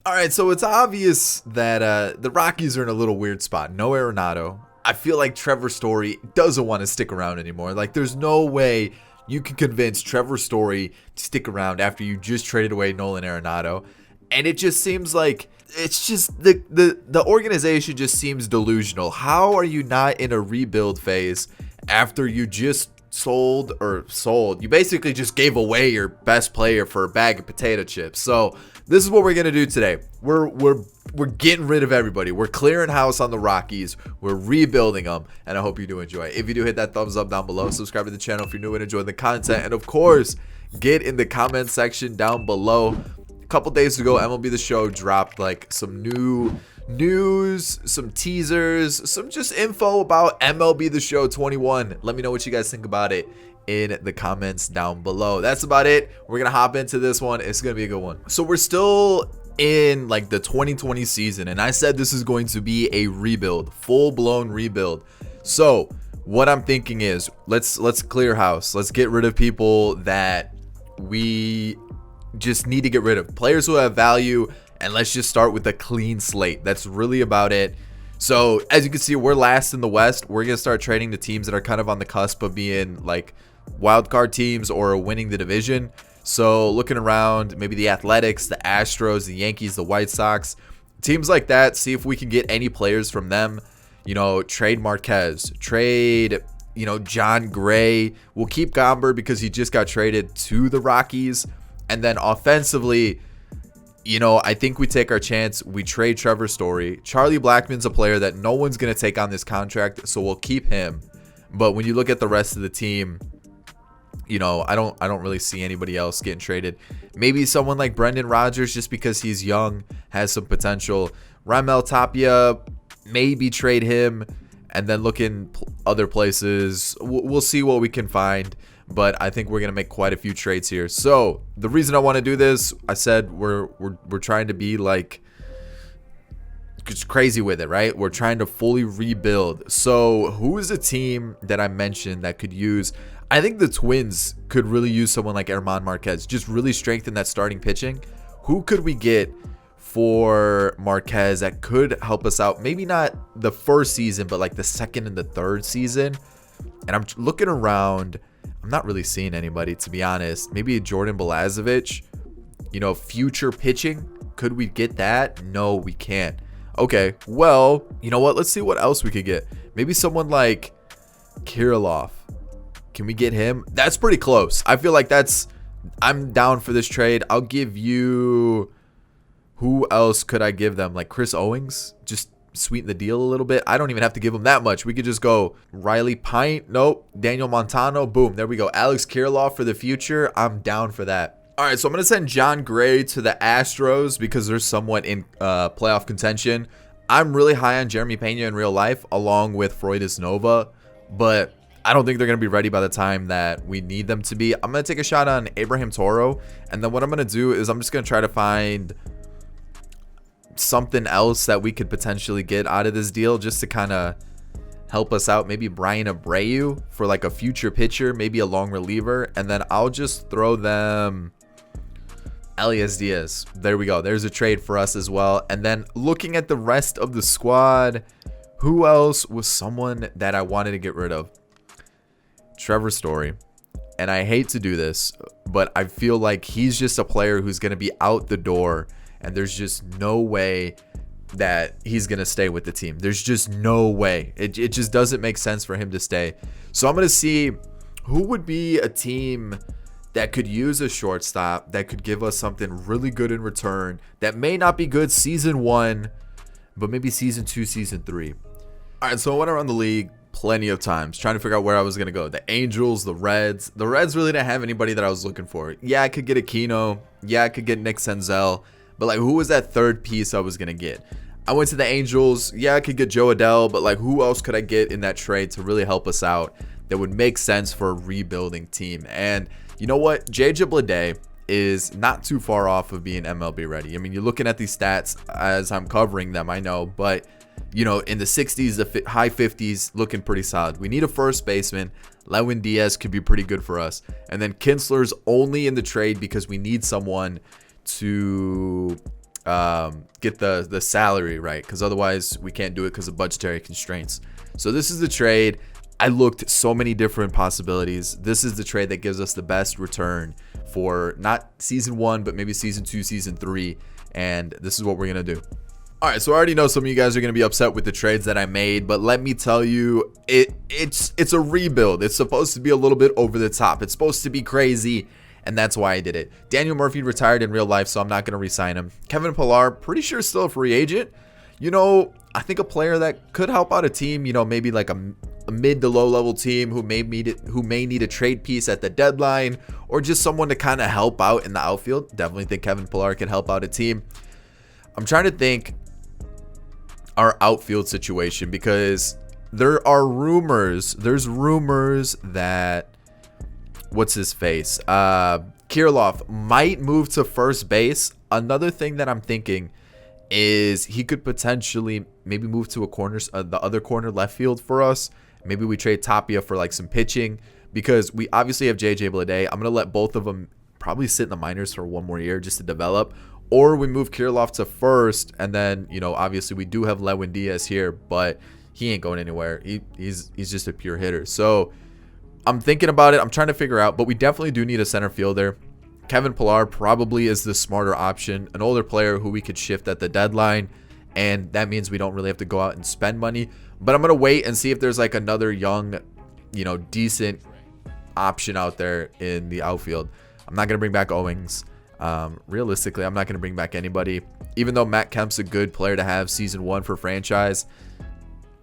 All right, so it's obvious that the Rockies are in a little weird spot. No Arenado. I feel like Trevor Story doesn't want to stick around anymore. Like, there's no way you can convince Trevor Story to stick around after you just traded away Nolan Arenado. And it just seems like it's just the organization just seems delusional. How are you not in a rebuild phase after you just sold? You basically just gave away your best player for a bag of potato chips. So this is what we're gonna do today. We're getting rid of everybody. We're clearing house on the Rockies. We're rebuilding them, and I hope you do enjoy. If you do, hit that thumbs up down below. Subscribe to the channel if you're new and enjoying the content, and of course, get in the comment section down below. A couple days ago, MLB The Show dropped like some new news, some teasers, some just info about MLB The Show 21. Let me know what you guys think about it in the comments down below. That's about it. We're gonna hop into this one. It's gonna be a good one. So we're still in like the 2020 season, and I said this is going to be a rebuild, full-blown rebuild. So what I'm thinking is let's clear house. Let's get rid of people that we just need to get rid of, players who have value, and let's just start with a clean slate. That's really about it. So as you can see, we're last in the West. We're gonna start trading the teams that are kind of on the cusp of being like wild card teams or winning the division. So looking around, maybe the Athletics, the Astros, the Yankees, the White Sox, teams like that, see if we can get any players from them. You know, trade Marquez, trade, you know, John Gray. We'll keep Gomber because he just got traded to the Rockies. And then offensively, you know, I think we take our chance. We trade Trevor Story. Charlie Blackmon's a player that no one's going to take on this contract, so we'll keep him. But when you look at the rest of the team, you know, I don't really see anybody else getting traded. Maybe someone like Brendan Rodgers, just because he's young, has some potential. Raimel Tapia, maybe trade him, and then look in other places. We'll see what we can find, but I think we're gonna make quite a few trades here. So the reason I want to do this, I said we're trying to be like just crazy with it, right? We're trying to fully rebuild. So who is a team that I mentioned that could use? I think the Twins could really use someone like German Marquez, just really strengthen that starting pitching. Who could we get for Marquez that could help us out? Maybe not the first season, but like the second and the third season. And I'm looking around. I'm not really seeing anybody, to be honest. Maybe Jordan Balazovic, you know, future pitching. Could we get that? No, we can't. Okay, well, you know what? Let's see what else we could get. Maybe someone like Kirilloff. Can we get him? That's pretty close. I feel like I'm down for this trade. I'll give you, who else could I give them? Like Chris Owings, just sweeten the deal a little bit. I don't even have to give him that much. We could just go Riley Pint. Nope. Daniel Montano. Boom. There we go. Alex Kirilloff for the future. I'm down for that. All right, so I'm going to send John Gray to the Astros because they're somewhat in playoff contention. I'm really high on Jeremy Pena in real life, along with Freudis Nova, but I don't think they're going to be ready by the time that we need them to be. I'm going to take a shot on Abraham Toro, and then what I'm going to do is I'm just going to try to find something else that we could potentially get out of this deal just to kind of help us out. Maybe Brian Abreu for like a future pitcher, maybe a long reliever, and then I'll just throw them Elias Diaz. There we go. There's a trade for us as well. And then looking at the rest of the squad, who else was someone that I wanted to get rid of? Trevor Story. And I hate to do this, but I feel like he's just a player who's going to be out the door, and there's just no way that he's going to stay with the team. There's just no way. It just doesn't make sense for him to stay. So I'm going to see who would be a team that could use a shortstop that could give us something really good in return, that may not be good season 1, but maybe season 2, season 3. All right, so I went around the league plenty of times trying to figure out where I was going to go. The Angels, the Reds. The Reds really didn't have anybody that I was looking for. Yeah, I could get Aquino. Yeah, I could get Nick Senzel. But like, who was that third piece I was going to get? I went to the Angels. Yeah, I could get Joe Adell, but like, who else could I get in that trade to really help us out that would make sense for a rebuilding team? And you know what? JJ Bleday is not too far off of being MLB ready. I mean, you're looking at these stats as I'm covering them, I know, but you know, in the 60s, the high 50s, looking pretty solid. We need a first baseman. Lewin Diaz could be pretty good for us. And then Kinsler's only in the trade because we need someone to get the salary right, because otherwise we can't do it because of budgetary constraints. So this is the trade. I looked so many different possibilities. This is the trade that gives us the best return for not season 1, but maybe season 2, season 3. And this is what we're going to do. All right, so I already know some of you guys are going to be upset with the trades that I made, but let me tell you, it's a rebuild. It's supposed to be a little bit over the top. It's supposed to be crazy, and that's why I did it. Daniel Murphy retired in real life, so I'm not going to re-sign him. Kevin Pillar, pretty sure still a free agent. You know, I think a player that could help out a team, you know, maybe like a mid to low level team who may need a trade piece at the deadline, or just someone to kind of help out in the outfield. Definitely think Kevin Pillar can help out a team. I'm trying to think our outfield situation, because there's rumors that what's his face, Kirilloff might move to first base. Another thing that I'm thinking is he could potentially maybe move to the other corner left field for us. Maybe we trade Tapia for like some pitching, because we obviously have JJ Bleday. I'm gonna let both of them probably sit in the minors for one more year just to develop. Or we move Kirilloff to first, and then, you know, obviously we do have Lewin Diaz here, but he ain't going anywhere. He's just a pure hitter. So I'm thinking about it. I'm trying to figure out, but we definitely do need a center fielder. Kevin Pillar probably is the smarter option, an older player who we could shift at the deadline, and that means we don't really have to go out and spend money. But I'm going to wait and see if there's like another young, you know, decent option out there in the outfield. I'm not going to bring back Owings. Realistically, I'm not going to bring back anybody. Even though Matt Kemp's a good player to have season 1 for franchise,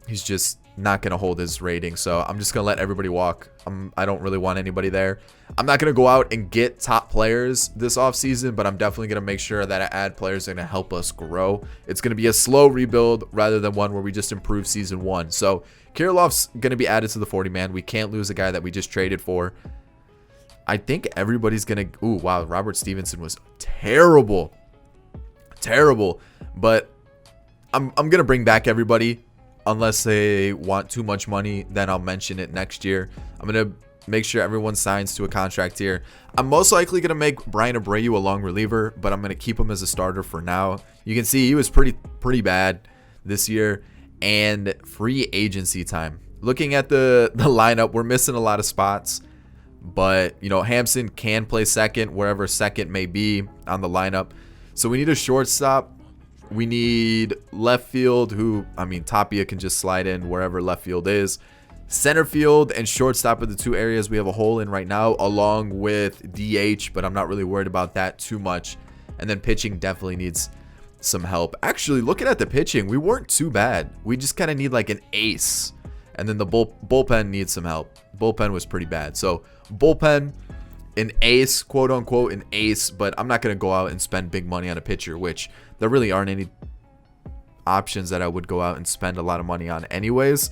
he's just not going to hold his rating. So I'm just going to let everybody walk. I don't really want anybody there. I'm not going to go out and get top players this offseason, but I'm definitely going to make sure that I add players that are going to help us grow. It's going to be a slow rebuild rather than one where we just improve season 1. So Kirilloff's going to be added to the 40-man. We can't lose a guy that we just traded for. I think everybody's going to... Ooh, wow. Robert Stevenson was terrible. Terrible. But I'm going to bring back everybody. Unless they want too much money, then I'll mention it next year. I'm going to make sure everyone signs to a contract here. I'm most likely going to make Brian Abreu a long reliever, but I'm going to keep him as a starter for now. You can see he was pretty bad this year. And free agency time. Looking at the lineup, we're missing a lot of spots. But, you know, Hampson can play second, wherever second may be on the lineup. So we need a shortstop. We need left field, who, I mean, Tapia can just slide in wherever left field is. Center field and shortstop are the two areas we have a hole in right now, along with DH, but I'm not really worried about that too much. And then pitching definitely needs some help. Actually, looking at the pitching, we weren't too bad. We just kind of need like an ace. And then the bullpen needs some help. Bullpen was pretty bad. So bullpen, an ace, quote unquote, an ace. But I'm not going to go out and spend big money on a pitcher, which there really aren't any options that I would go out and spend a lot of money on anyways.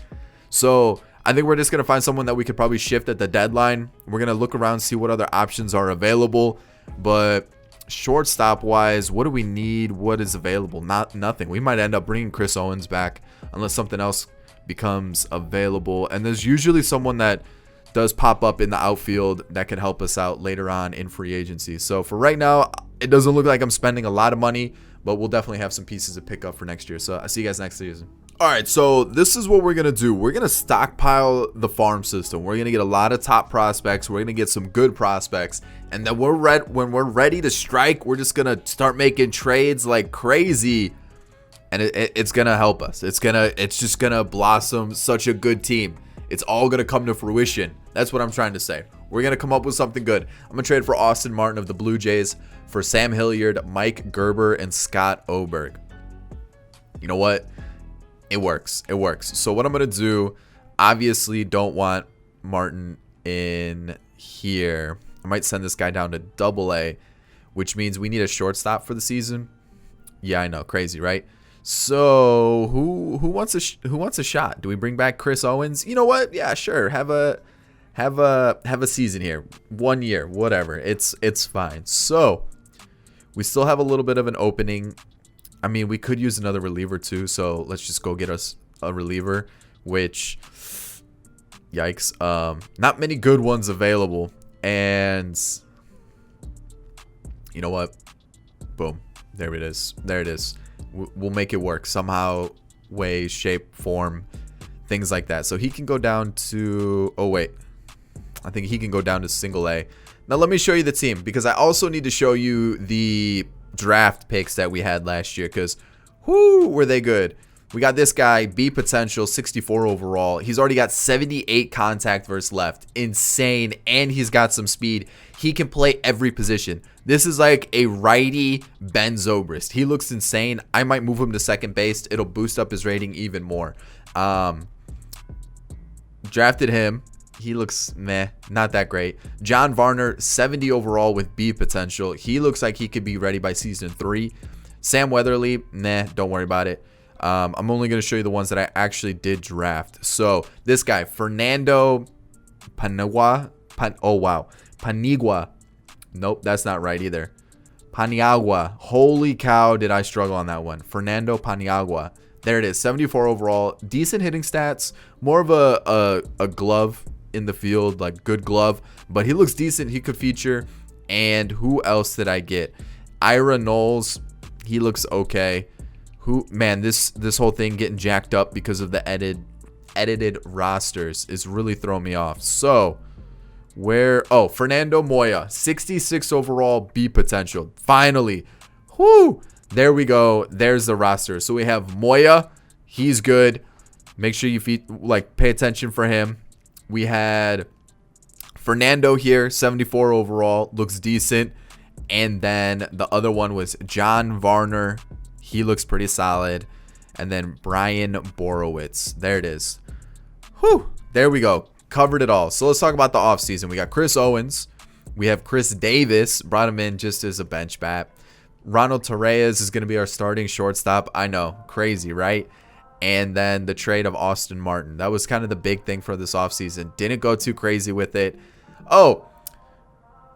So I think we're just going to find someone that we could probably shift at the deadline. We're going to look around, see what other options are available. But shortstop wise, what do we need? What is available? Nothing. We might end up bringing Chris Owens back unless something else becomes available. And there's usually someone that does pop up in the outfield that could help us out later on in free agency. So for right now, it doesn't look like I'm spending a lot of money, but we'll definitely have some pieces to pick up for next year. So I'll see you guys next season. All right, so this is what we're going to do. We're going to stockpile the farm system. We're going to get a lot of top prospects. We're going to get some good prospects. And then when we're ready to strike, we're just going to start making trades like crazy. And it's going to help us. It's just going to blossom such a good team. It's all going to come to fruition. That's what I'm trying to say. We're going to come up with something good. I'm going to trade for Austin Martin of the Blue Jays for Sam Hilliard, Mike Gerber, and Scott Oberg. You know what? It works. It works. So what I'm going to do, obviously don't want Martin in here. I might send this guy down to AA, which means we need a shortstop for the season. Yeah, I know. Crazy, right? So who wants a shot? Do we bring back Chris Owens? You know what? Yeah, sure. Have a season here. 1 year, whatever. It's fine. So we still have a little bit of an opening. I mean, we could use another reliever too. So let's just go get us a reliever, which yikes. Not many good ones available. And you know what? Boom. There it is. There it is. We'll make it work somehow, way, shape, form, things like that. So he can go down to, oh wait, I think he can go down to single A. Now let me show you the team, because I also need to show you the draft picks that we had last year, because whoo, were they good. We got this guy, B potential, 64 overall. He's already got 78 contact versus left. Insane. And he's got some speed. He can play every position. This is like a righty Ben Zobrist. He looks insane. I might move him to second base. It'll boost up his rating even more. Drafted him. He looks meh, not that great. John Varner, 70 overall with B potential. He looks like he could be ready by season 3. Sam Weatherly, nah, don't worry about it. I'm only going to show you the ones that I actually did draft. So this guy, Fernando Panigua. Panigua. Nope, that's not right either. Paniagua. Holy cow, did I struggle on that one. Fernando Paniagua. There it is, 74 overall. Decent hitting stats. More of a glove in the field, like good glove. But he looks decent. He could feature. And who else did I get? Ira Knowles. He looks okay. Man, this whole thing getting jacked up because of the edited rosters is really throwing me off. So Fernando Moya, 66 overall, B potential. Finally. Whoo! There we go. There's the roster. So we have Moya. He's good. Make sure you pay attention for him. We had Fernando here, 74 overall, looks decent. And then the other one was John Varner. He looks pretty solid. And then Brian Borowitz. There it is. Whew. There we go. Covered it all. So let's talk about the offseason. We got Chris Owens. We have Chris Davis. Brought him in just as a bench bat. Ronald Torreyes is going to be our starting shortstop. I know. Crazy, right? And then the trade of Austin Martin. That was kind of the big thing for this offseason. Didn't go too crazy with it. Oh,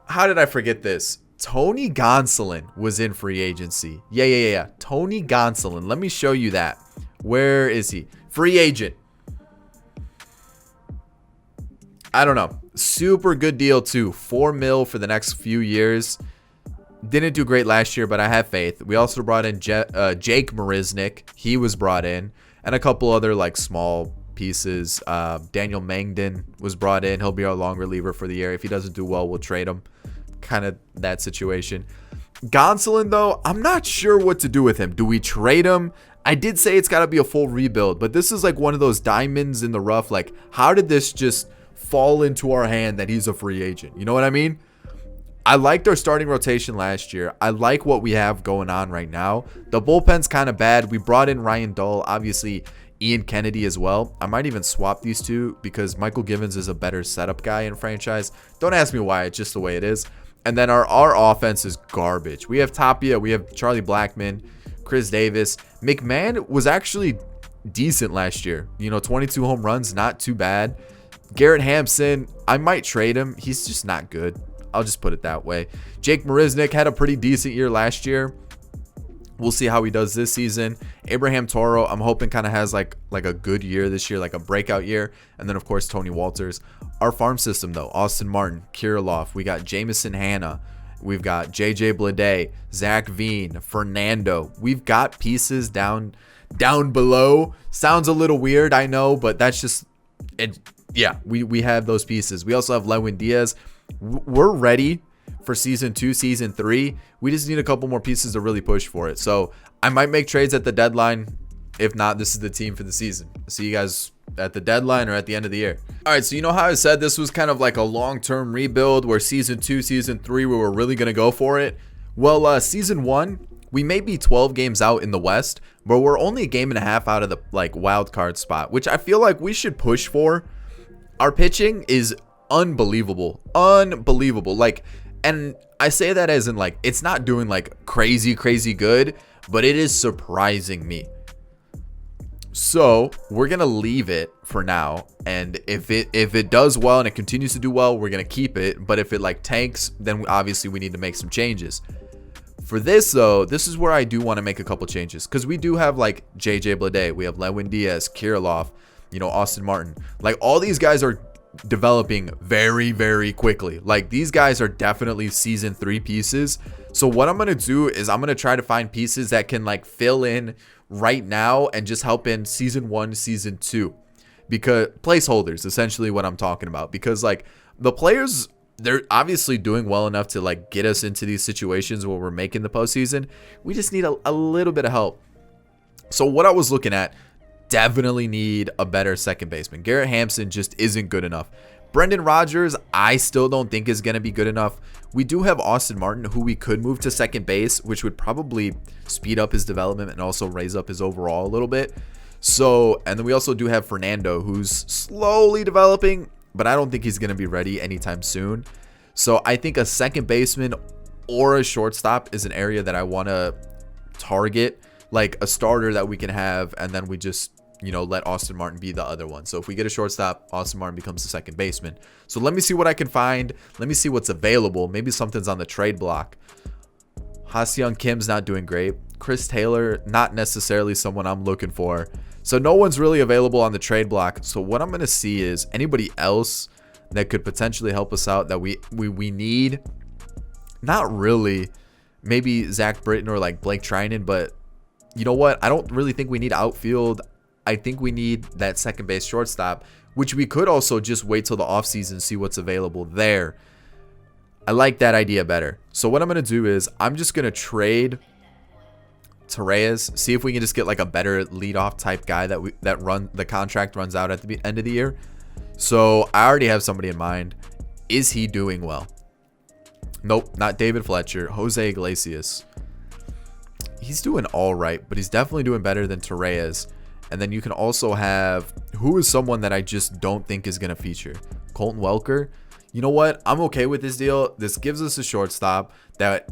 how did I forget this? Tony Gonzalen was in free agency. Yeah. Tony Gonzalen. Let me show you that. Where is he? Free agent. I don't know. Super good deal too. $4 million for the next few years. Didn't do great last year, but I have faith. We also brought in Jake Marisnick. He was brought in. And a couple other small pieces. Daniel Mangden was brought in. He'll be our long reliever for the year. If he doesn't do well, we'll trade him. Kind of that situation. Gonzalen, though, I'm not sure what to do with him. Do we trade him? I did say it's got to be a full rebuild, but this is one of those diamonds in the rough. How did this just fall into our hand that he's a free agent? You know what I mean? I liked our starting rotation last year. I like what we have going on right now. The bullpen's kind of bad. We brought in Ryan Dull, obviously Ian Kennedy as well. I might even swap these two because Michael Givens is a better setup guy in franchise. Don't ask me why. It's just the way it is. And then our offense is garbage. We have Tapia. We have Charlie Blackmon, Chris Davis. McMahon was actually decent last year. 22 home runs, not too bad. Garrett Hampson, I might trade him. He's just not good. I'll just put it that way. Jake Marisnick had a pretty decent year last year. We'll see how he does this season. Abraham Toro, I'm hoping kind of has like a good year this year, like a breakout year. And then, of course, Tony Walters. Our farm system, though, Austin Martin, Kirilloff. We got Jamison Hanna. We've got J.J. Bleday, Zach Veen, Fernando. We've got pieces down below. Sounds a little weird, I know, but that's just it. Yeah, we have those pieces. We also have Lewin Diaz. We're ready for season 2, season 3. We just need a couple more pieces to really push for it. So I might make trades at the deadline. If not, this is the team for the season. See you guys at the deadline or at the end of the year. All right, so you know how I said this was kind of like a long-term rebuild where season 2, season 3, we were really going to go for it? Well, season 1, we may be 12 games out in the West, but we're only a game and a half out of the wild card spot, which I feel like we should push for. Our pitching is unbelievable. And I say that as in it's not doing crazy good, but it is surprising me. So we're gonna leave it for now, and if it does well and it continues to do well, we're gonna keep it. But if it tanks, then obviously we need to make some changes. For this though, this is where I do want to make a couple changes, because we do have JJ Bleday, we have Lewin Diaz, Kirilloff, Austin Martin. All these guys are developing very, very quickly. Like, these guys are definitely season 3 pieces. So what I'm going to do is I'm going to try to find pieces that can like fill in right now and just help in season 1, season 2. Because placeholders, essentially what I'm talking about. Because like the players, they're obviously doing well enough to like get us into these situations where we're making the postseason. We just need a little bit of help. So what I was looking at, definitely need a better second baseman. Garrett Hampson just isn't good enough. Brendan Rodgers, I still don't think is going to be good enough. We do have Austin Martin, who we could move to second base, which would probably speed up his development and also raise up his overall a little bit. So, and then we also do have Fernando, who's slowly developing, but I don't think he's going to be ready anytime soon. So I think a second baseman or a shortstop is an area that I want to target, like a starter that we can have, and then we just, you know, let Austin Martin be the other one. So if we get a shortstop, Austin Martin becomes the second baseman. So let me see what I can find. Let me see what's available. Maybe something's on the trade block. Ha-Seong Kim's not doing great. Chris Taylor, not necessarily someone I'm looking for. So no one's really available on the trade block. So what I'm going to see is anybody else that could potentially help us out that we need. Not really. Maybe Zach Britton or like Blake Trinan, but you know what? I don't really think we need outfield. I think we need that second base shortstop, which we could also just wait till the offseason, see what's available there. I like that idea better. So what I'm going to do is I'm just going to trade Torres, see if we can just get like a better leadoff type guy that the contract runs out at the end of the year. So I already have somebody in mind. Is he doing well? Nope, not David Fletcher. Jose Iglesias. He's doing all right, but he's definitely doing better than Torres. And then you can also have, who is someone that I just don't think is going to feature? Colton Welker. You know what? I'm okay with this deal. This gives us a shortstop that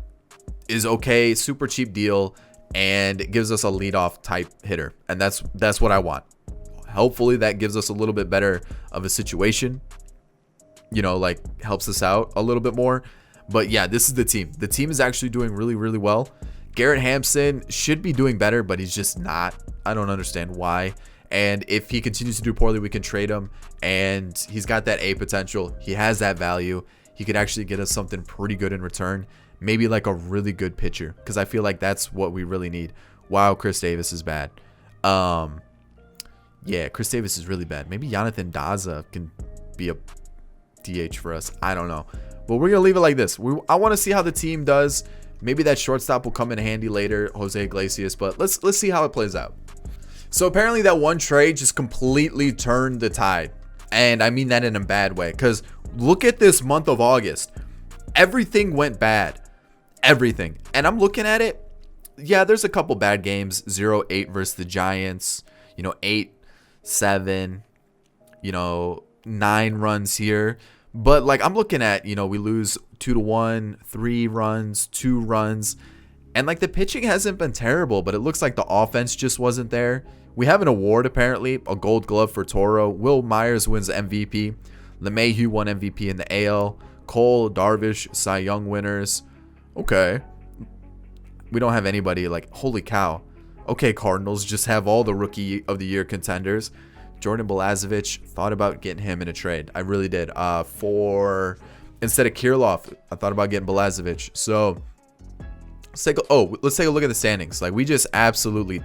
is okay, super cheap deal, and it gives us a leadoff type hitter. And that's what I want. Hopefully that gives us a little bit better of a situation. You know, like helps us out a little bit more. But yeah, this is the team. The team is actually doing really, really well. Garrett Hampson should be doing better, but he's just not. I don't understand why. And if he continues to do poorly, we can trade him. And he's got that A potential. He has that value. He could actually get us something pretty good in return. Maybe like a really good pitcher, because I feel like that's what we really need. Wow, Chris Davis is bad. Yeah, Chris Davis is really bad. Maybe Jonathan Daza can be a DH for us. I don't know. But we're going to leave it like this. I want to see how the team does. Maybe that shortstop will come in handy later, Jose Iglesias, but let's see how it plays out. So apparently that one trade just completely turned the tide. And I mean that in a bad way, because look at this month of August. Everything went bad. Everything. And I'm looking at it. Yeah, there's a couple bad games. 0-8 versus the Giants. 8-7. 9 runs here. But like I'm looking at, we lose 2-1, 3 runs, 2 runs. And like the pitching hasn't been terrible, but it looks like the offense just wasn't there. We have an award apparently, a Gold Glove for Toro. Will Myers wins MVP. LeMahieu won MVP in the AL. Cole, Darvish, Cy Young winners. Okay. We don't have anybody like, holy cow. Okay, Cardinals just have all the Rookie of the Year contenders. Jordan Balazovic, thought about getting him in a trade. I really did. Instead of Kirilloff, I thought about getting Balazovic. So let's take a look at the standings. Like we just absolutely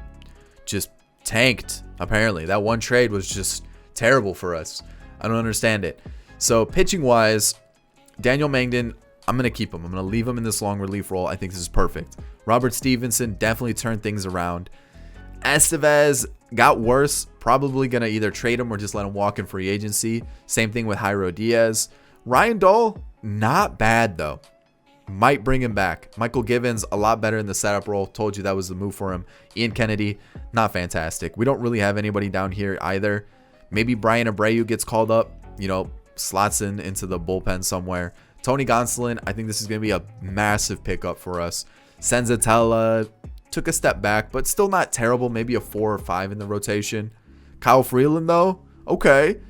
just tanked. Apparently, that one trade was just terrible for us. I don't understand it. So pitching wise, Daniel Mangden, I'm going to keep him. I'm going to leave him in this long relief role. I think this is perfect. Robert Stevenson definitely turned things around. Estevez got worse. Probably going to either trade him or just let him walk in free agency. Same thing with Jairo Diaz. Ryan Dahl, not bad though. Might bring him back. Michael Givens, a lot better in the setup role. Told you that was the move for him. Ian Kennedy, not fantastic. We don't really have anybody down here either. Maybe Brian Abreu gets called up, slots into the bullpen somewhere. Tony Gonzalen, I think this is going to be a massive pickup for us. Senzatella took a step back, but still not terrible. Maybe a 4 or 5 in the rotation. Kyle Freeland, though, okay.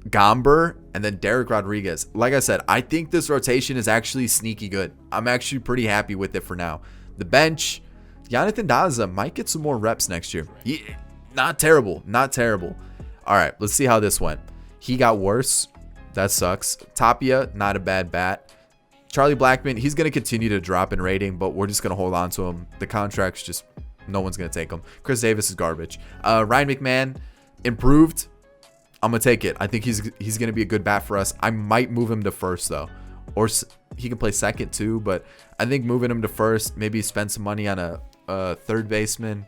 Gomber, and then Derek Rodriguez. Like I said, I think this rotation is actually sneaky good. I'm actually pretty happy with it for now. The bench, Jonathan Daza might get some more reps next year. Not terrible. Not terrible. All right, let's see how this went. He got worse. That sucks. Tapia, not a bad bat. Charlie Blackmon, he's going to continue to drop in rating, but we're just going to hold on to him. The contract's just, no one's going to take him. Chris Davis is garbage. Ryan McMahon, improved. I'm going to take it. I think he's going to be a good bat for us. I might move him to first, though. Or he can play second, too. But I think moving him to first, maybe spend some money on a third baseman.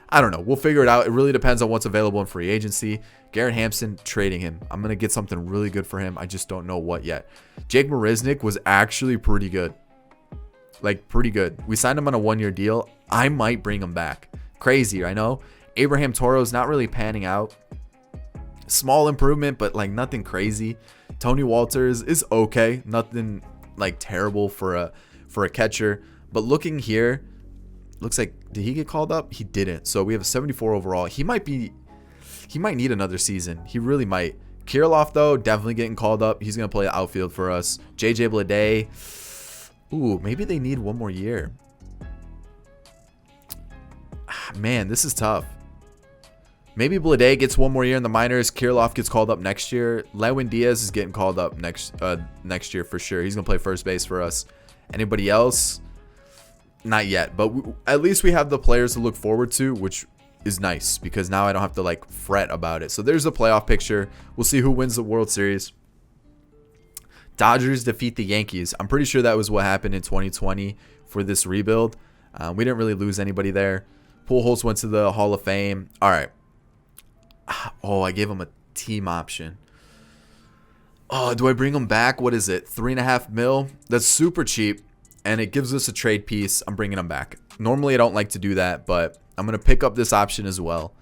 I don't know. We'll figure it out. It really depends on what's available in free agency. Garrett Hampson, trading him. I'm going to get something really good for him. I just don't know what yet. Jake Marisnick was actually pretty good. Like, pretty good. We signed him on a 1-year deal. I might bring him back. Crazy, I know. Abraham Toro's not really panning out. Small improvement, but, like, nothing crazy. Tony Walters is okay. Nothing, like, terrible for a catcher. But looking here, looks like, did he get called up? He didn't. So we have a 74 overall. He might need another season. He really might. Kirilloff, though, definitely getting called up. He's going to play outfield for us. JJ Bleday. Ooh, maybe they need one more year. Man, this is tough. Maybe Bleday gets one more year in the minors. Kirilloff gets called up next year. Lewin Diaz is getting called up next year for sure. He's going to play first base for us. Anybody else? Not yet, but at least we have the players to look forward to, which is nice because now I don't have to like fret about it. So there's the playoff picture. We'll see who wins the World Series. Dodgers defeat the Yankees. I'm pretty sure that was what happened in 2020 for this rebuild. We didn't really lose anybody there. Pujols went to the Hall of Fame. All right. Oh, I gave him a team option. Oh, do I bring him back? What is it? $3.5 million? That's super cheap. And it gives us a trade piece. I'm bringing him back. Normally, I don't like to do that, but I'm going to pick up this option as well.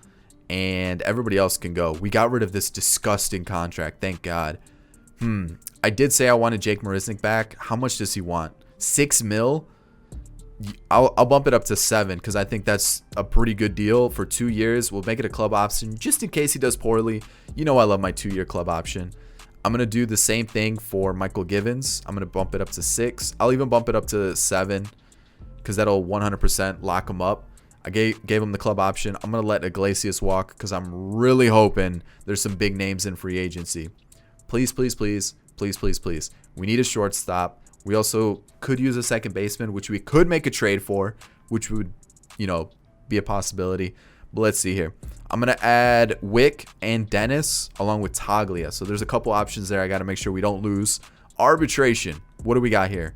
And everybody else can go. We got rid of this disgusting contract. Thank God. I did say I wanted Jake Marisnick back. How much does he want? $6 million? I'll bump it up to 7 because I think that's a pretty good deal for 2 years. We'll make it a club option just in case he does poorly. You know I love my 2-year club option. I'm going to do the same thing for Michael Givens. I'm going to bump it up to 6. I'll even bump it up to 7 because that'll 100% lock him up. I gave him the club option. I'm going to let Iglesias walk because I'm really hoping there's some big names in free agency. Please, please, please, please, please, please. We need a shortstop. We also could use a second baseman, which we could make a trade for, which would, be a possibility. But let's see here. I'm going to add Wick and Dennis along with Taglia. So there's a couple options there. I got to make sure we don't lose. Arbitration. What do we got here?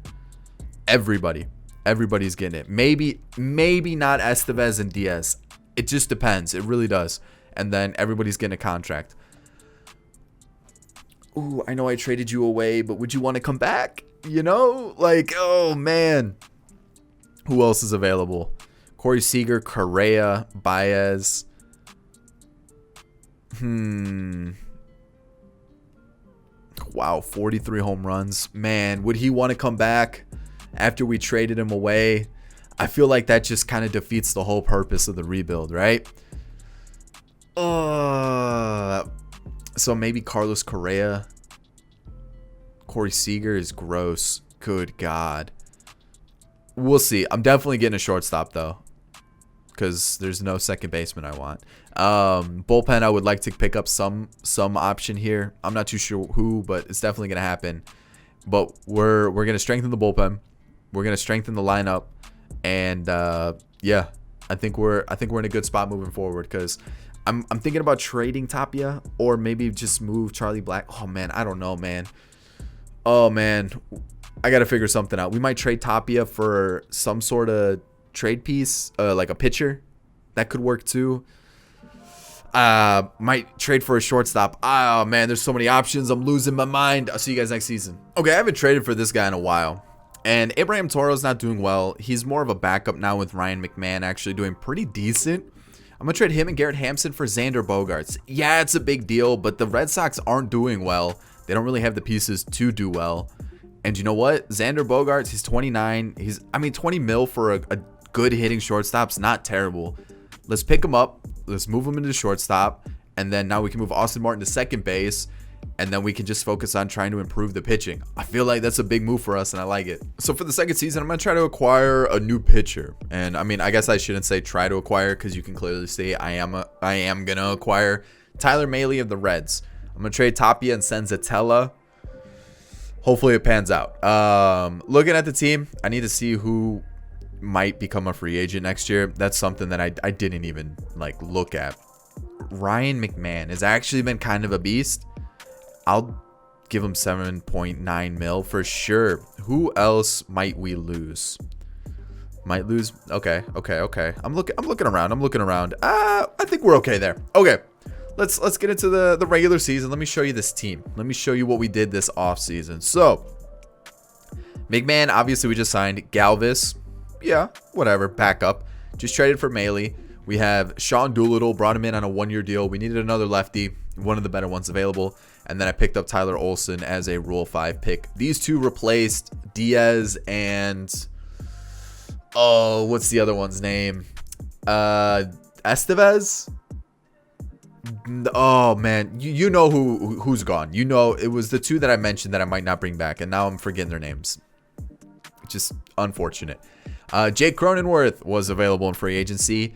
Everybody's getting it. Maybe not Estevez and Diaz. It just depends. It really does. And then everybody's getting a contract. Ooh, I know I traded you away, but would you want to come back? Oh, man. Who else is available? Corey Seager, Correa, Baez. Wow, 43 home runs. Man, would he want to come back after we traded him away? I feel like that just kind of defeats the whole purpose of the rebuild, right? So maybe Carlos Correa. Corey Seager is gross. Good God. We'll see. I'm definitely getting a shortstop, though, because there's no second baseman I want. Bullpen, I would like to pick up some option here. I'm not too sure who, but it's definitely going to happen. But we're going to strengthen the bullpen. We're going to strengthen the lineup. And, yeah, I think we're in a good spot moving forward because I'm thinking about trading Tapia or maybe just move Charlie Black. Oh, man, I don't know, man. Oh, man, I got to figure something out. We might trade Tapia for some sort of trade piece, like a pitcher. That could work too. Might trade for a shortstop. Oh, man, there's so many options. I'm losing my mind. I'll see you guys next season. Okay, I haven't traded for this guy in a while. And Abraham Toro's not doing well. He's more of a backup now with Ryan McMahon actually doing pretty decent. I'm going to trade him and Garrett Hampson for Xander Bogaerts. Yeah, it's a big deal, but the Red Sox aren't doing well. They don't really have the pieces to do well. And you know what? Xander Bogaerts, he's 29. 20 mil for a good hitting shortstop's not terrible. Let's pick him up. Let's move him into shortstop. And then now we can move Austin Martin to second base. And then we can just focus on trying to improve the pitching. I feel like that's a big move for us, and I like it. So for the second season, I'm going to try to acquire a new pitcher. And, I guess I shouldn't say try to acquire because you can clearly see I am going to acquire Tyler Mahle of the Reds. I'm going to trade Tapia and Senzatella hopefully it pans out. Looking at the team, I need to see who might become a free agent next year. That's something that I didn't even like look at. Ryan McMahon has actually been kind of a beast. I'll give him 7.9 mil for sure. Who else might we lose? Might lose. Okay. I'm looking around. I think we're okay there. Okay. Let's get into the regular season. Let me show you this team. Let me show you what we did this offseason. So, McMahon, obviously we just signed. Galvis, yeah, whatever, backup. Just traded for Maley. We have Sean Doolittle, brought him in on a 1-year deal. We needed another lefty, one of the better ones available. And then I picked up Tyler Olson as a Rule 5 pick. These two replaced Diaz and, oh, what's the other one's name? Estevez? Oh man, you know who's gone. You know, it was the two that I mentioned that I might not bring back, and now I'm forgetting their names. Just unfortunate. Jake Cronenworth was available in free agency.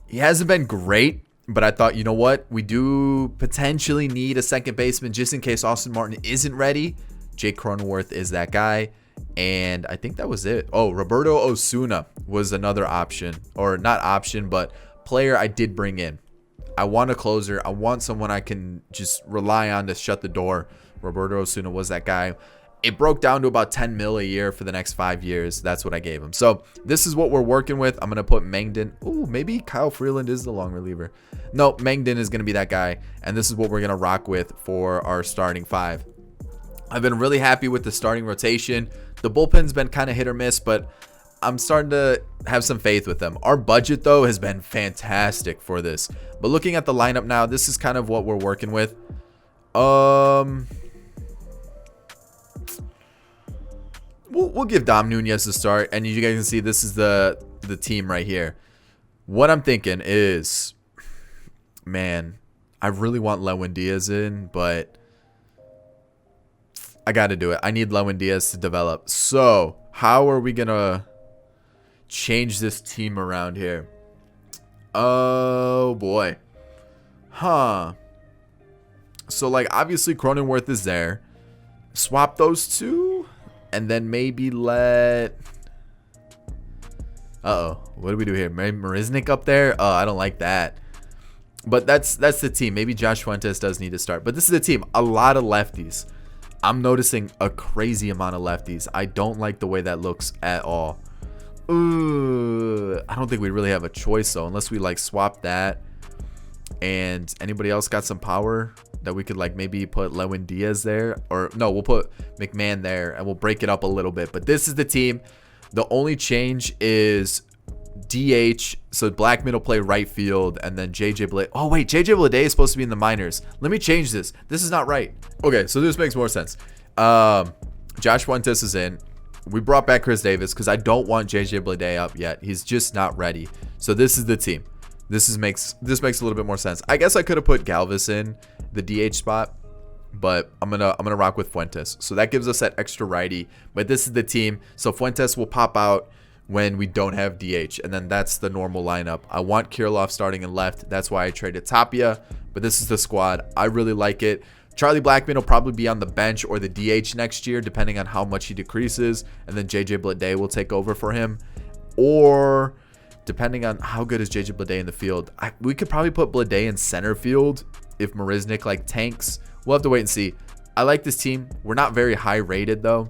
He hasn't been great, but I thought, you know what, we do potentially need a second baseman just in case Austin Martin isn't ready. Jake Cronenworth is that guy, and I think that was it. Oh, Roberto Osuna was another option, or not option, but player I did bring in. I want a closer. I want someone I can just rely on to shut the door. Roberto Osuna was that guy. It broke down to about 10 mil a year for the next 5 years. That's what I gave him. So this is what we're working with. I'm going to put Mengden. Ooh, maybe Kyle Freeland is the long reliever. No, Mengden is going to be that guy. And this is what we're going to rock with for our starting 5. I've been really happy with the starting rotation. The bullpen's been kind of hit or miss, but I'm starting to have some faith with them. Our budget, though, has been fantastic for this. But looking at the lineup now, this is kind of what we're working with. We'll give Dom Nunez a start. And you guys can see this is the team right here. What I'm thinking is, man, I really want Lewin Diaz in, but I got to do it. I need Lewin Diaz to develop. So how are we going to change this team around here? Oh boy. So like obviously Cronenworth is there. Swap those two and then maybe let what do we do here? Maybe Marisnik up there? I don't like that. But that's the team. Maybe Josh Fuentes does need to start. But this is the team. A lot of lefties. I'm noticing a crazy amount of lefties. I don't like the way that looks at all. I don't think we really have a choice though, unless we like swap that. And anybody else got some power that we could like maybe put Lewin Diaz there, or no, we'll put McMahon there and we'll break it up a little bit. But this is the team. The only change is DH, so Blackman will play right field, and then JJ Blade. Oh wait, JJ Blade is supposed to be in the minors. Let me change this. This is not right. Okay, so this makes more sense. Josh Fuentes is in. We brought back Chris Davis because I don't want JJ Bleday up yet. He's just not ready. So this is the team. This makes a little bit more sense. I guess I could have put Galvis in the DH spot, but I'm gonna rock with Fuentes. So that gives us that extra righty. But this is the team. So Fuentes will pop out when we don't have DH, and then that's the normal lineup. I want Kirilloff starting in left. That's why I traded Tapia. But this is the squad. I really like it. Charlie Blackman will probably be on the bench or the DH next year, depending on how much he decreases. And then JJ Bleday will take over for him. Or depending on how good is JJ Bleday in the field. We could probably put Bleday in center field if Marisnik like tanks. We'll have to wait and see. I like this team. We're not very high rated though.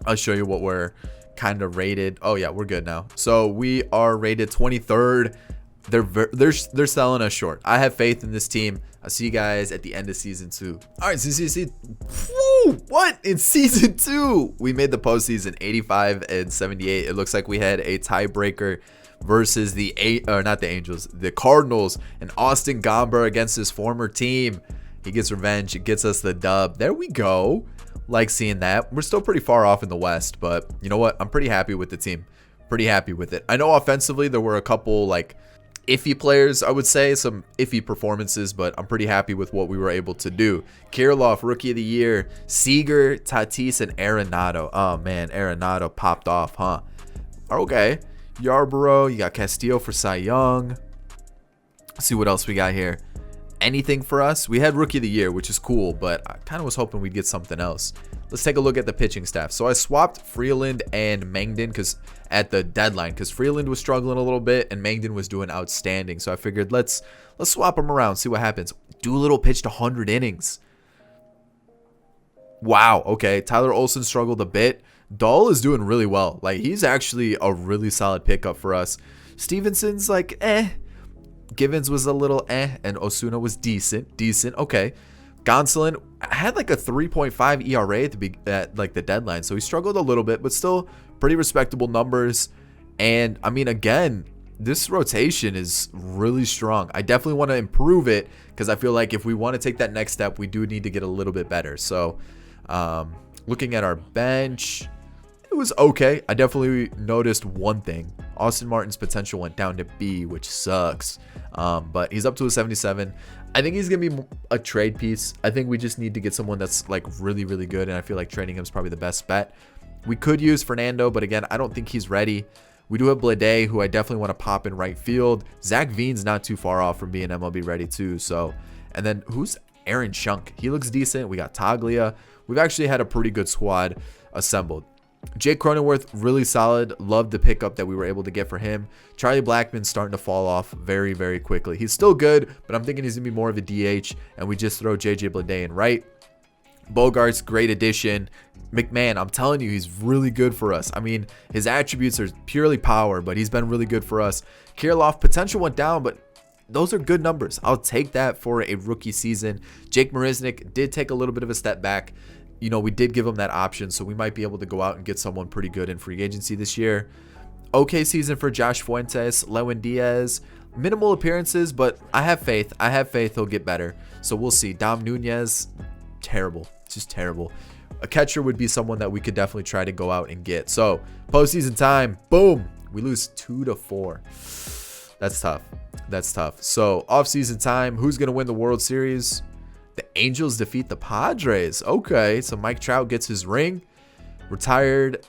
I'll show you what we're kind of rated. Oh yeah, we're good now. So we are rated 23rd. They're selling us short. I have faith in this team. I'll see you guys at the end of season 2. All right, in season 2 we made the postseason, 85 and 78. It looks like we had a tiebreaker versus the Cardinals, and Austin Gomber against his former team. He gets revenge. It gets us the dub. There we go. Like seeing that. We're still pretty far off in the West, but you know what? I'm pretty happy with the team. Pretty happy with it. I know offensively there were a couple like iffy players, I would say, some iffy performances, but I'm pretty happy with what we were able to do. Kirilloff, Rookie of the Year, Seager, Tatis, and Arenado. Oh man, Arenado popped off, huh? Okay. Yarborough, you got Castillo for Cy Young. Let's see what else we got here. anything for us. We had Rookie of the Year, which is cool, but I kind of was hoping we'd get something else. Let's take a look at the pitching staff. So I swapped Freeland and Mangden at the deadline because Freeland was struggling a little bit and Mangden was doing outstanding. So I figured let's swap them around, see what happens. Doolittle pitched 100 innings. Wow. Okay. Tyler Olson struggled a bit. Dahl is doing really well. Like, he's actually a really solid pickup for us. Stevenson's like, Givens was a little and Osuna was decent. Okay. Gonzalen had like a 3.5 ERA at like the deadline, so he struggled a little bit, but still pretty respectable numbers. And I mean, again, this rotation is really strong. I definitely want to improve it because I feel like if we want to take that next step, we do need to get a little bit better. So looking at our bench, it was okay. I definitely noticed one thing. Austin Martin's potential went down to B, which sucks. But he's up to a 77. I think he's going to be a trade piece. I think we just need to get someone that's like really, really good. And I feel like trading him is probably the best bet. We could use Fernando, but again, I don't think he's ready. We do have Blade, who I definitely want to pop in right field. Zach Veen's not too far off from being MLB ready too. So, and then who's Aaron Schunk? He looks decent. We got Taglia. We've actually had a pretty good squad assembled. Jake Cronenworth, really solid. Loved the pickup that we were able to get for him. Charlie Blackmon's starting to fall off very, very quickly. He's still good, but I'm thinking he's going to be more of a DH, and we just throw JJ Bleday in right. Bogart's great addition. McMahon, I'm telling you, he's really good for us. I mean, his attributes are purely power, but he's been really good for us. Kirilloff, potential went down, but those are good numbers. I'll take that for a rookie season. Jake Marisnick did take a little bit of a step back. You know, we did give him that option, so we might be able to go out and get someone pretty good in free agency this year. Okay season for Josh Fuentes, Lewin Diaz. Minimal appearances, but I have faith. I have faith he'll get better. So we'll see. Dom Nunez, terrible. Just terrible. A catcher would be someone that we could definitely try to go out and get. So postseason time, boom. We lose 2-4. That's tough. That's tough. So offseason time, who's going to win the World Series? The Angels defeat the Padres. Okay, so Mike Trout gets his ring. Retired.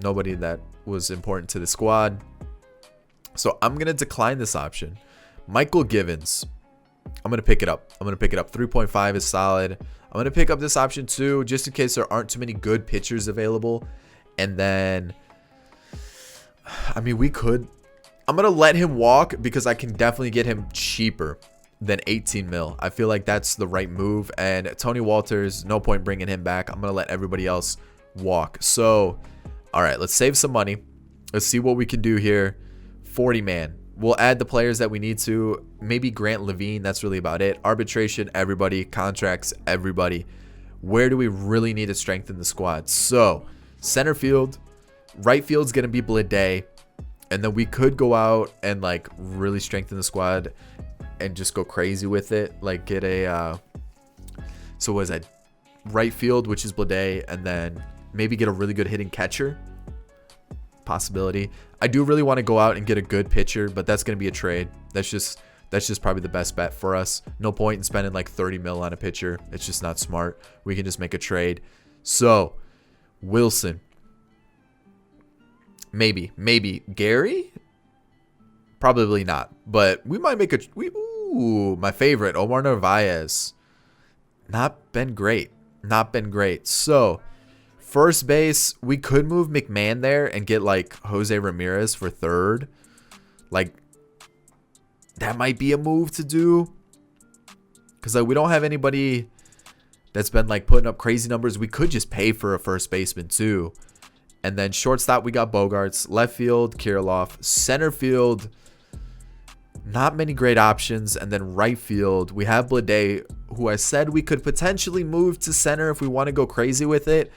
Nobody that was important to the squad. So I'm going to decline this option. Michael Givens. I'm going to pick it up. 3.5 is solid. I'm going to pick up this option too, just in case there aren't too many good pitchers available. And then, I mean, I'm going to let him walk because I can definitely get him cheaper than 18 mil. I feel like that's the right move. And Tony Walters, no point bringing him back. I'm going to let everybody else walk. So, all right, let's save some money. Let's see what we can do here. 40 man. We'll add the players that we need to. Maybe Grant Levine. That's really about it. Arbitration, everybody. Contracts, everybody. Where do we really need to strengthen the squad? So, center field. Right field's going to be Bleday. And then we could go out and like really strengthen the squad and just go crazy with it. Like get a, so what is that? Right field, which is Bleday. And then maybe get a really good hitting catcher. Possibility. I do really want to go out and get a good pitcher, but that's going to be a trade. That's just probably the best bet for us. No point in spending like 30 mil on a pitcher. It's just not smart. We can just make a trade. So Wilson, maybe Gary, probably not, but we might make my favorite, Omar Narvaez. Not been great. So first base, we could move McMahon there and get like Jose Ramirez for third. Like that might be a move to do because like we don't have anybody that's been like putting up crazy numbers. We could just pay for a first baseman too. And then shortstop, we got Bogarts. Left field, Kirilloff. Center field, not many great options. And then right field, we have Bleday, who I said we could potentially move to center if we want to go crazy with it.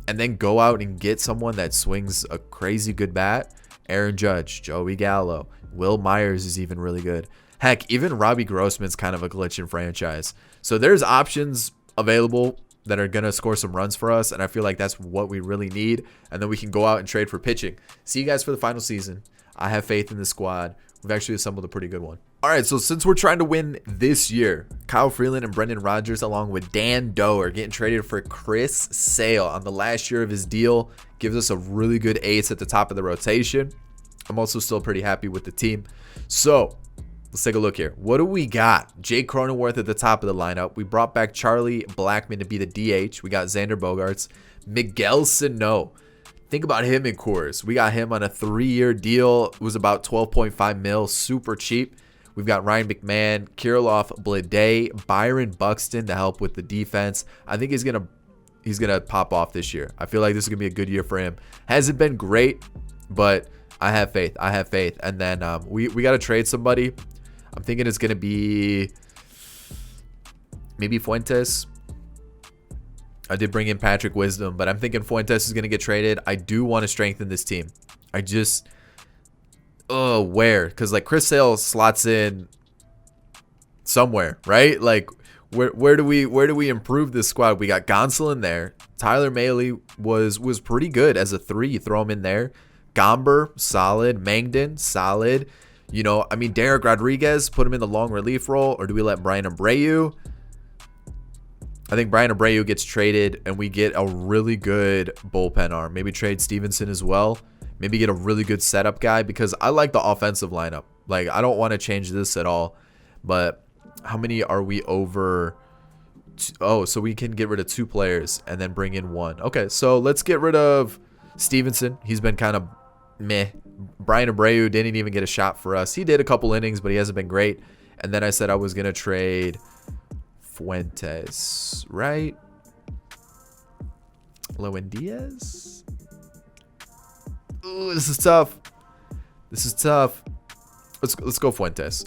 And then go out and get someone that swings a crazy good bat. Aaron Judge, Joey Gallo, Will Myers is even really good. Heck, even Robbie Grossman's kind of a glitch in franchise. So there's options available that are going to score some runs for us. And I feel like that's what we really need. And then we can go out and trade for pitching. See you guys for the final season. I have faith in this squad. We've actually assembled a pretty good one. All right, so since we're trying to win this year, Kyle Freeland and Brendan Rodgers, along with Dan Doe, are getting traded for Chris Sale on the last year of his deal. Gives us a really good ace at the top of the rotation. I'm also still pretty happy with the team. So Let's take a look here. What do we got? Jake Cronenworth at the top of the lineup. We brought back Charlie Blackmon to be the DH. We got Xander Bogaerts. Miguel Sano. Think about him in Coors. We got him on a 3-year deal. It was about 12.5 mil. Super cheap. We've got Ryan McMahon, Kirilloff, Blade, Byron Buxton to help with the defense. I think he's gonna pop off this year. I feel like this is gonna be a good year for him. Hasn't been great, but I have faith. I have faith. And then we got to trade somebody. I'm thinking it's going to be maybe Fuentes. I did bring in Patrick Wisdom, but I'm thinking Fuentes is going to get traded. I do want to strengthen this team. I just, where? Because like Chris Sale slots in somewhere, right? Like where do we improve this squad? We got Gonzalen there. Tyler Mahle was pretty good as a 3. You throw him in there. Gomber, solid. Mangden, solid. You know, I mean, Derek Rodriguez, put him in the long relief role, or do we let Brian Abreu? I think Brian Abreu gets traded, and we get a really good bullpen arm. Maybe trade Stevenson as well. Maybe get a really good setup guy, because I like the offensive lineup. Like, I don't want to change this at all. But how many are we over? Oh, so we can get rid of 2 players and then bring in 1. Okay, so let's get rid of Stevenson. He's been kind of meh. Brian Abreu didn't even get a shot for us. He did a couple innings, but he hasn't been great. And then I said I was going to trade Fuentes, right? Lewin Diaz? Ooh, this is tough. This is tough. Let's go Fuentes.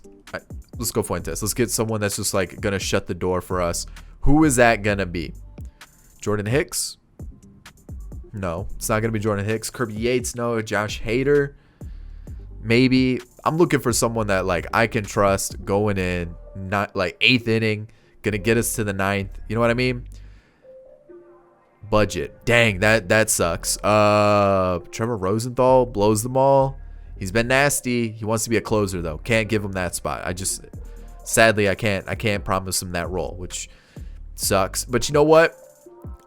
Let's go Fuentes. Let's get someone that's just like going to shut the door for us. Who is that going to be? Jordan Hicks? No, it's not going to be Jordan Hicks. Kirby Yates? No. Josh Hader? Maybe. I'm looking for someone that like I can trust going in, not like 8th inning, going to get us to the 9th. You know what I mean? Budget. Dang, that sucks. Trevor Rosenthal blows them all. He's been nasty. He wants to be a closer though. Can't give him that spot. Sadly, I can't promise him that role, which sucks. But you know what?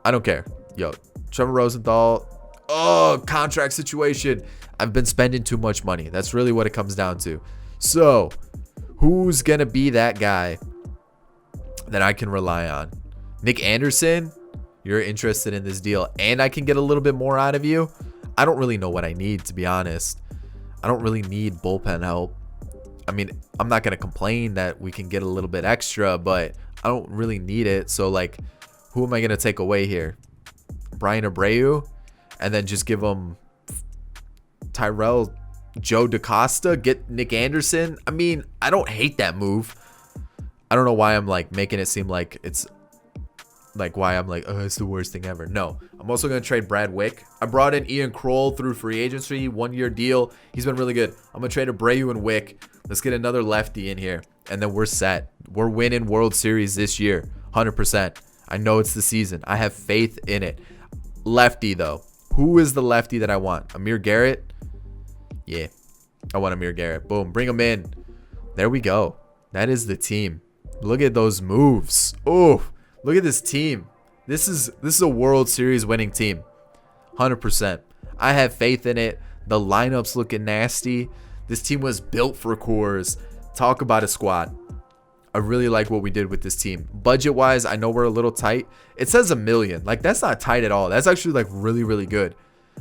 I don't care. Yo, Trevor Rosenthal. Oh, contract situation. I've been spending too much money. That's really what it comes down to. So, who's going to be that guy that I can rely on? Nick Anderson? You're interested in this deal and I can get a little bit more out of you? I don't really know what I need, to be honest. I don't really need bullpen help. I mean, I'm not going to complain that we can get a little bit extra, but I don't really need it. So, like, who am I going to take away here? Brian Abreu? And then just give him Tyrell Joe DaCosta? Get Nick Anderson? I mean, I don't hate that move. I don't know why I'm, like, making it seem like it's... like why I'm like, oh, it's the worst thing ever. No, I'm also going to trade Brad Wick. I brought in Ian Kroll through free agency, 1-year deal. He's been really good. I'm going to trade Abreu and Wick. Let's get another lefty in here. And then we're set. We're winning World Series this year. 100%. I know it's the season. I have faith in it. Lefty, though. Who is the lefty that I want? Amir Garrett? Yeah, I want Amir Garrett. Boom. Bring him in. There we go. That is the team. Look at those moves. Oh, look at this team. This is a World Series winning team. 100%. I have faith in it. The lineup's looking nasty. This team was built for Coors. Talk about a squad. I really like what we did with this team. Budget-wise, I know we're a little tight. It says $1 million. Like, that's not tight at all. That's actually, like, really, really good.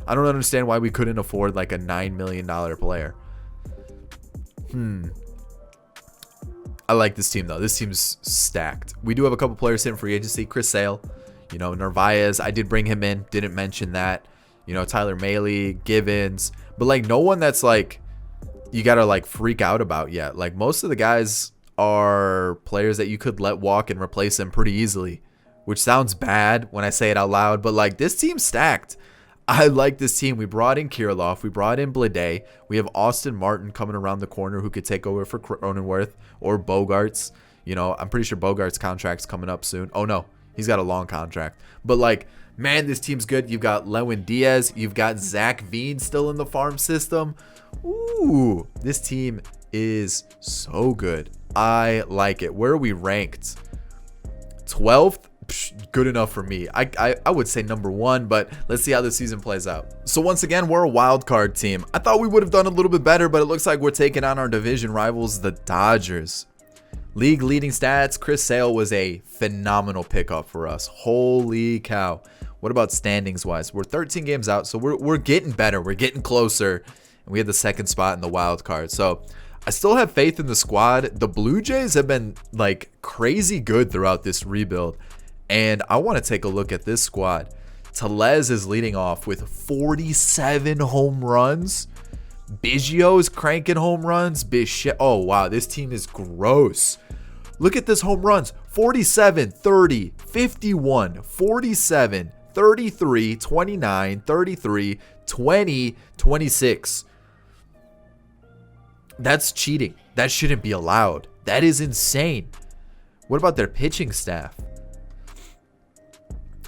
I don't understand why we couldn't afford, like, a $9 million player. I like this team, though. This team's stacked. We do have a couple players hitting free agency. Chris Sale, you know, Narvaez. I did bring him in. Didn't mention that. You know, Tyler Mahle, Givens. But, like, no one that's, like, you got to, like, freak out about yet. Like, most of the guys are players that you could let walk and replace them pretty easily, which sounds bad when I say it out loud. But, like, this team's stacked. I like this team. We brought in Kirilloff. We brought in Blade. We have Austin Martin coming around the corner who could take over for Cronenworth or Bogaerts. You know, I'm pretty sure Bogaerts' contract's coming up soon. Oh, no. He's got a long contract. But, like, man, this team's good. You've got Lewin Diaz. You've got Zach Veen still in the farm system. Ooh, this team is so good. I like it. Where are we ranked? 12th? Psh, good enough for me. I would say number 1, but let's see how the season plays out. So once again, we're a wild card team. I thought we would have done a little bit better, but it looks like we're taking on our division rivals, the Dodgers. League leading stats, Chris Sale was a phenomenal pickup for us. Holy cow. What about standings wise? We're 13 games out, so we're getting better. We're getting closer. And we had the second spot in the wild card. So I still have faith in the squad. The Blue Jays have been like crazy good throughout this rebuild. And I want to take a look at this squad. Tellez is leading off with 47 home runs. Biggio is cranking home runs. Oh, wow. This team is gross. Look at this home runs. 47, 30, 51, 47, 33, 29, 33, 20, 26. That's cheating. That shouldn't be allowed. That is insane. What about their pitching staff?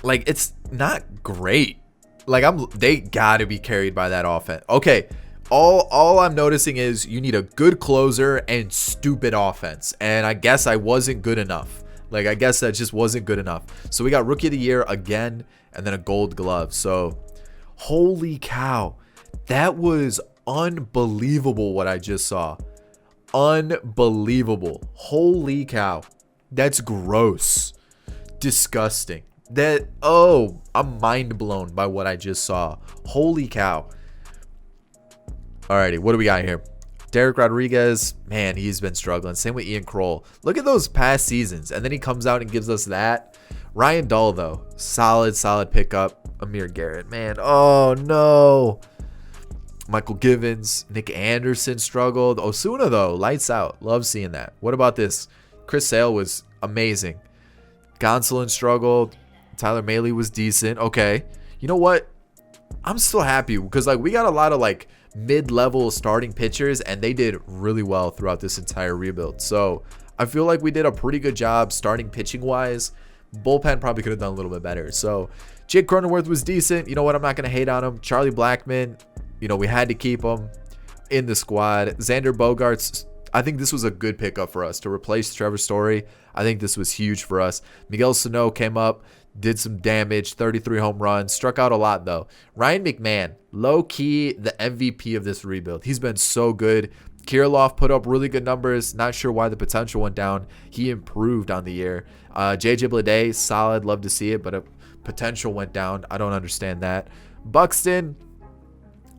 Like, it's not great. Like, they got to be carried by that offense. Okay, all I'm noticing is you need a good closer and stupid offense. And I guess I wasn't good enough. Like, I guess that just wasn't good enough. So we got Rookie of the Year again and then a Gold Glove. So, holy cow. That was unbelievable what I just saw. Unbelievable. Holy cow. That's gross. Disgusting. I'm mind blown by what I just saw. Holy cow. Alrighty, what do we got here? Derek Rodriguez, man, he's been struggling. Same with Ian Kroll. Look at those past seasons. And then he comes out and gives us that. Ryan Dull, though. Solid pickup. Amir Garrett, man. Oh, no. Michael Givens. Nick Anderson struggled. Osuna, though. Lights out. Love seeing that. What about this? Chris Sale was amazing. Gonzalen struggled. Tyler Mahle was decent. Okay. You know what? I'm still happy because like we got a lot of like mid-level starting pitchers and they did really well throughout this entire rebuild. So I feel like we did a pretty good job starting pitching wise. Bullpen probably could have done a little bit better. So Jake Cronenworth was decent. You know what? I'm not going to hate on him. Charlie Blackmon, you know, we had to keep him in the squad. Xander Bogaerts, I think this was a good pickup for us to replace Trevor Story. I think this was huge for us. Miguel Sano came up, did some damage, 33 home runs, struck out a lot though. Ryan McMahon, low-key the MVP of this rebuild. He's been so good. Kirilloff put up really good numbers. Not sure why the potential went down. He improved on the year. JJ Bleday, solid. Love to see it, but potential went down. I don't understand that. Buxton,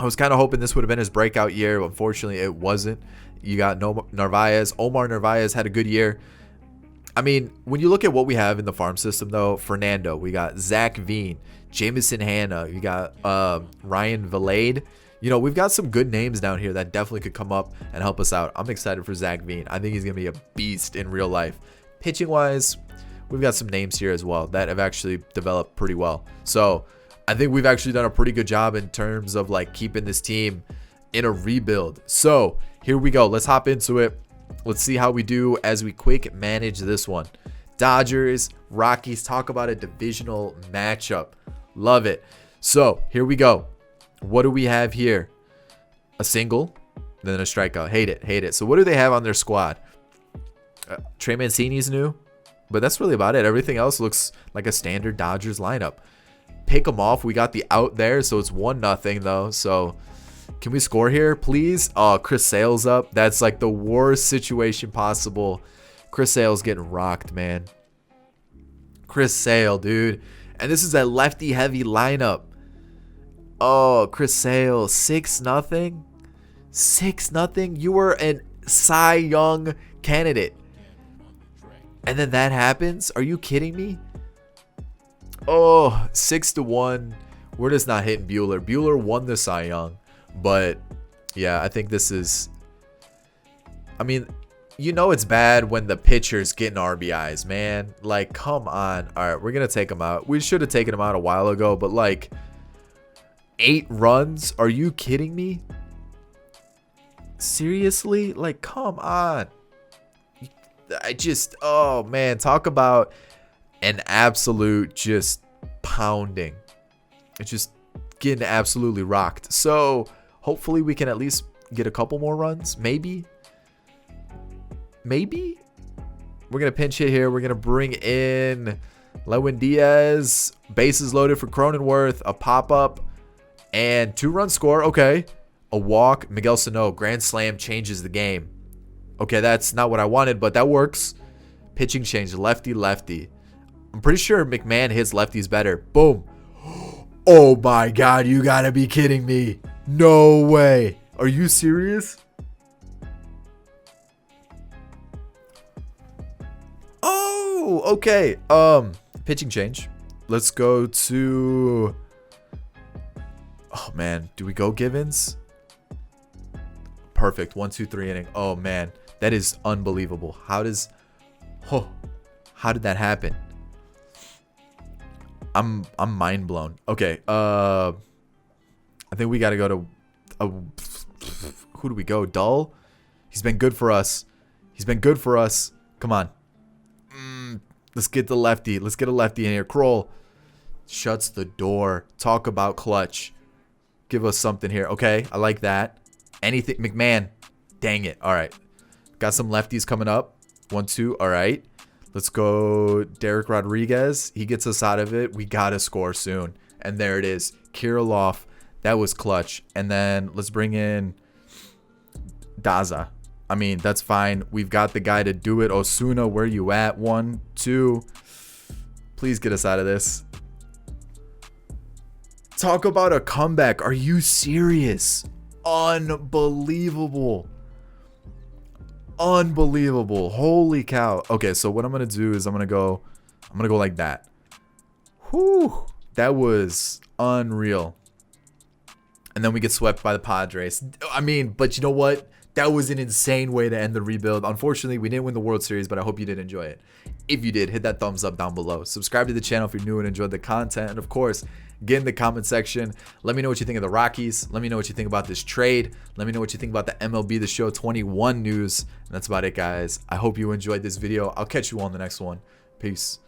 I was kind of hoping this would have been his breakout year. Unfortunately, it wasn't. You got Narvaez. Omar Narvaez had a good year. I mean, when you look at what we have in the farm system, though, Fernando, we got Zach Veen, Jameson Hanna, you got Ryan Valade. You know, we've got some good names down here that definitely could come up and help us out. I'm excited for Zach Veen. I think he's going to be a beast in real life. Pitching-wise, we've got some names here as well that have actually developed pretty well. So I think we've actually done a pretty good job in terms of, like, keeping this team in a rebuild. So here we go. Let's hop into it. Let's see how we do as we quick manage this one. Dodgers, Rockies, talk about a divisional matchup. Love it. So here we go. What do we have here? A single, then a strikeout. Hate it. So what do they have on their squad? Trey Mancini's new, but that's really about it. Everything else looks like a standard Dodgers lineup. Pick them off. We got the out there, so it's 1-0 though. So can we score here, please? Oh, Chris Sale's up. That's like the worst situation possible. Chris Sale's getting rocked, man. Chris Sale, dude. And this is a lefty-heavy lineup. Oh, Chris Sale, 6-0? 6-0? You were a Cy Young candidate. And then that happens? Are you kidding me? Oh, 6-1. We're just not hitting Bueller. Bueller won the Cy Young. But, yeah, I think this is... I mean, you know it's bad when the pitcher's getting RBIs, man. Like, come on. All right, we're going to take him out. We should have taken him out a while ago, but, like, 8 runs? Are you kidding me? Seriously? Like, come on. Oh, man, talk about an absolute just pounding. It's just getting absolutely rocked. So hopefully we can at least get a couple more runs. Maybe we're gonna pinch hit here. We're gonna bring in Lewin Diaz, bases loaded for Cronenworth, a pop-up, and 2-run score. Okay. A walk. Miguel Sano, grand slam, changes the game. Okay, that's not what I wanted, but that works. Pitching change, lefty, lefty. I'm pretty sure McMahon hits lefties better. Boom. Oh my God, you gotta be kidding me. No way. Are you serious? Oh, okay. Pitching change. Let's go to... Oh man, do we go Givens? Perfect. 1, 2, 3 inning. Oh man, that is unbelievable. How did that happen? I'm mind blown. Okay. I think we got to go to who do we go? Dull? He's been good for us. Come on. Let's get the lefty. Let's get a lefty in here. Kroll shuts the door. Talk about clutch. Give us something here. Okay, I like that. Anything. McMahon. Dang it. All right. Got some lefties coming up. 1, 2. All right. Let's go Derek Rodriguez. He gets us out of it. We got to score soon. And there it is. Kirilloff. That was clutch. And then let's bring in Daza. I mean, that's fine. We've got the guy to do it. Osuna, where you at? 1, 2. Please get us out of this. Talk about a comeback. Are you serious? Unbelievable. Holy cow. Okay, so what I'm gonna do is I'm gonna go like that. Whew. That was unreal. And then we get swept by the Padres. I mean, but you know what? That was an insane way to end the rebuild. Unfortunately, we didn't win the World Series, but I hope you did enjoy it. If you did, hit that thumbs up down below. Subscribe to the channel if you're new and enjoyed the content. And of course, get in the comment section. Let me know what you think of the Rockies. Let me know what you think about this trade. Let me know what you think about the MLB The Show 21 news. And that's about it, guys. I hope you enjoyed this video. I'll catch you all in the next one. Peace.